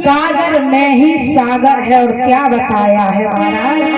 गागर में ही सागर है। और क्या बताया है महाराज,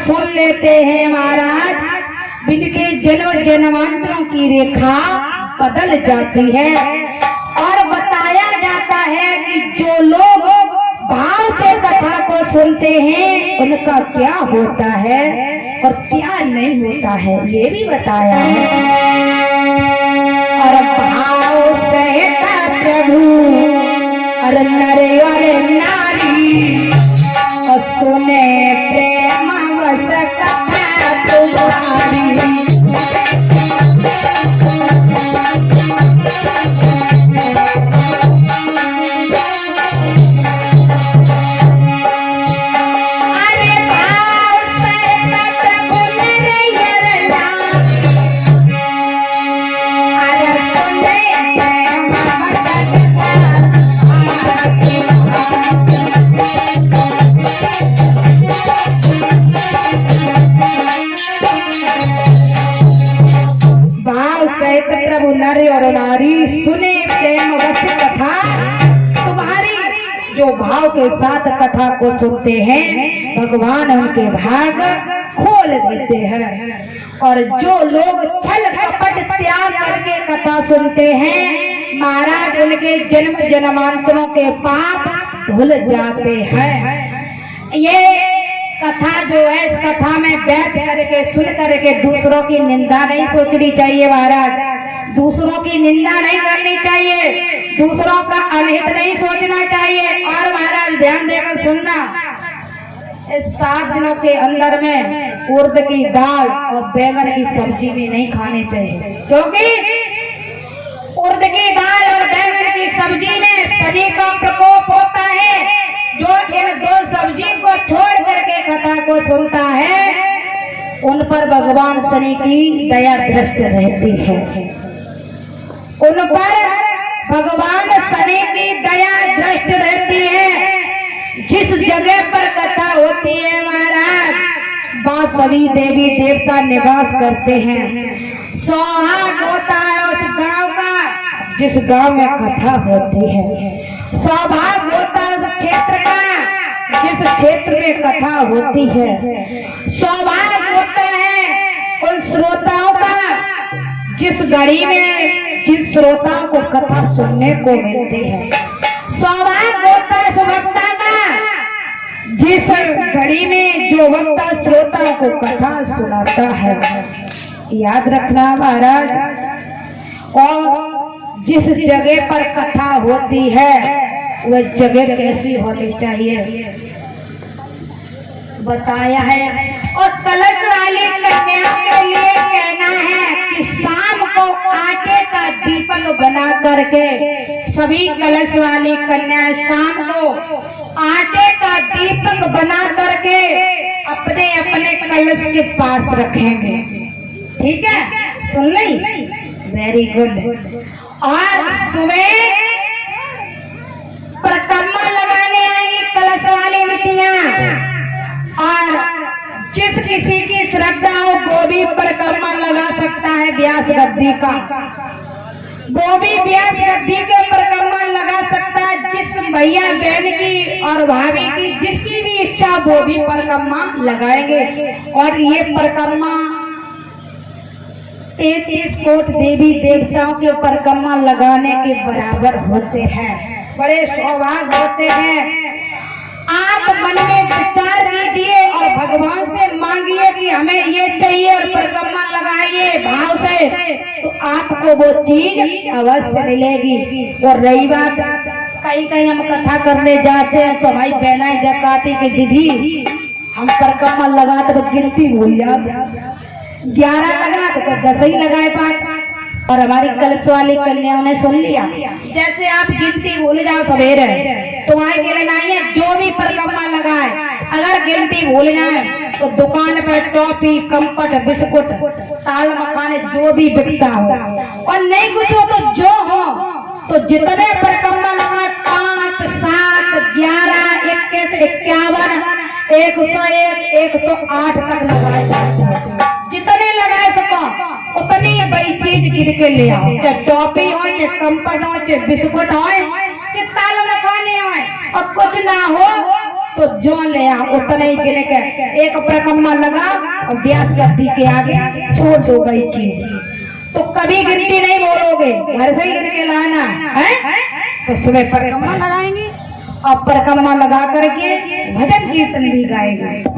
सुन लेते हैं महाराज, जिनके जन्म जन्मांतरों की रेखा बदल जाती है। और बताया जाता है कि जो लोग भाव से कथा को सुनते हैं उनका क्या होता है और क्या नहीं होता है, ये भी बताया है। और भाव सहता प्रभु और नर और नारी और सुने प्रेम वस कथा तुम्हारी। प्रभु नर और नारी सुने प्रेम वश कथा तुम्हारी। जो भाव के साथ कथा को सुनते हैं भगवान उनके भाग खोल देते हैं। और जो लोग छल कपट त्याग करके कथा सुनते हैं महाराज उनके जन्म जन्मांतरों के पाप धुल जाते हैं। ये कथा जो है इस कथा में बैठ करके सुन करके दूसरों की निंदा नहीं सोचनी चाहिए महाराज, दूसरों की निंदा नहीं करनी चाहिए, दूसरों का अनहित नहीं सोचना चाहिए। और महाराज ध्यान देकर सुनना, इस 7 दिनों के अंदर में उड़द की दाल और बैंगन की सब्जी भी नहीं खानी चाहिए, क्योंकि उड़द की दाल और बैंगन की सब्जी में शनि का प्रकोप होता है। जो इन 2 सब्जी को छोड़ करके कथा को सुनता है उन पर भगवान शनि की दया दृष्टि रहती है, उन पर भगवान शनि की दया दृष्टि रहती है। जिस जगह पर कथा होती है महाराज वहाँ सभी देवी देवता निवास करते हैं। सौभाग्य होता है उस गांव का जिस गांव में कथा होती है, सौभाग्य होता है उस क्षेत्र का जिस क्षेत्र में कथा होती है, सौभाग्य होता है उन श्रोताओं का जिस घड़ी में जिन श्रोताओं को कथा सुनने को मिलती है, सौभाग्य होता है उस वक्ता का जिस घड़ी में जो वक्ता श्रोताओं को कथा सुनाता है। याद रखना महाराज, और जिस जगह पर कथा होती है वह जगह कैसी होनी चाहिए बताया है। और कलश वाली कन्याओं के लिए कहना है कि शाम को आटे का दीपक बना करके सभी कलश वाली कन्याएं शाम को आटे का दीपक बना करके अपने अपने कलश के पास रखेंगे। ठीक है, सुन ली वेरी गुड। और सुबह परिक्रमा लगाने आएंगी कलश वाली बिटियां, और जिस किसी की श्रद्धा हो वो भी परिक्रमा लगा सकता है व्यास गद्दी का, वो भी व्यास गद्दी के परिक्रमा लगा सकता है। जिस भैया बहन की और भाभी की जिसकी भी इच्छा वो भी परिक्रमा लगाएंगे। और ये परिक्रमा 33 कोट देवी देवताओं के परिक्रमा लगाने के बराबर होते हैं, बड़े सौभाग्य होते हैं। आप मन में विचार कीजिए और भगवान से मांगिए कि हमें ये चाहिए और परिक्रमा लगाइए भाव से, तो आपको वो चीज अवश्य मिलेगी। और रही बात, कहीं हम कथा करने जाते हैं तो भाई बहना जकाती के जीजी हम परिक्रमा लगाते तो गिनती भूल जाते, 11 लगा तो 10 ही लगाए पाए। और हमारी कलश वाली कन्याओं ने सुन लिया, जैसे आप गिनती भूल जाओ सवेरे तो वहाँ गिरना ही है। जो भी परिक्रमा लगाए अगर गिनती भूल जाए तो दुकान पर टॉफी, कंपट, बिस्कुट, ताल मखाने जो भी बिकता हो, और नहीं कुछ हो तो जो हो तो जितने परिक्रमा लगाए 5, 7, 11, 21, 51, 101, 108 तक लगाए जाते हैं। जितने लगाए सको उतनी बड़ी चीज गिर के ले आओ, चाहे टॉफी हो, चाहे कंपट हो, चाहे बिस्कुट हो, चाहे ताल मखाने हो, और कुछ ना हो तो जो ले आओ उतने ही गिर के एक परिक्रमा लगा और व्यास गद्दी के आगे छोड़ दो बड़ी चीज। तो कभी गिनती नहीं बोलोगे, घर से ही गिर के लाना है। तो सुबह परिक्रमा लगाएंगे और परिक्रमा लगा करके भजन कीर्तन भी गाएंगे।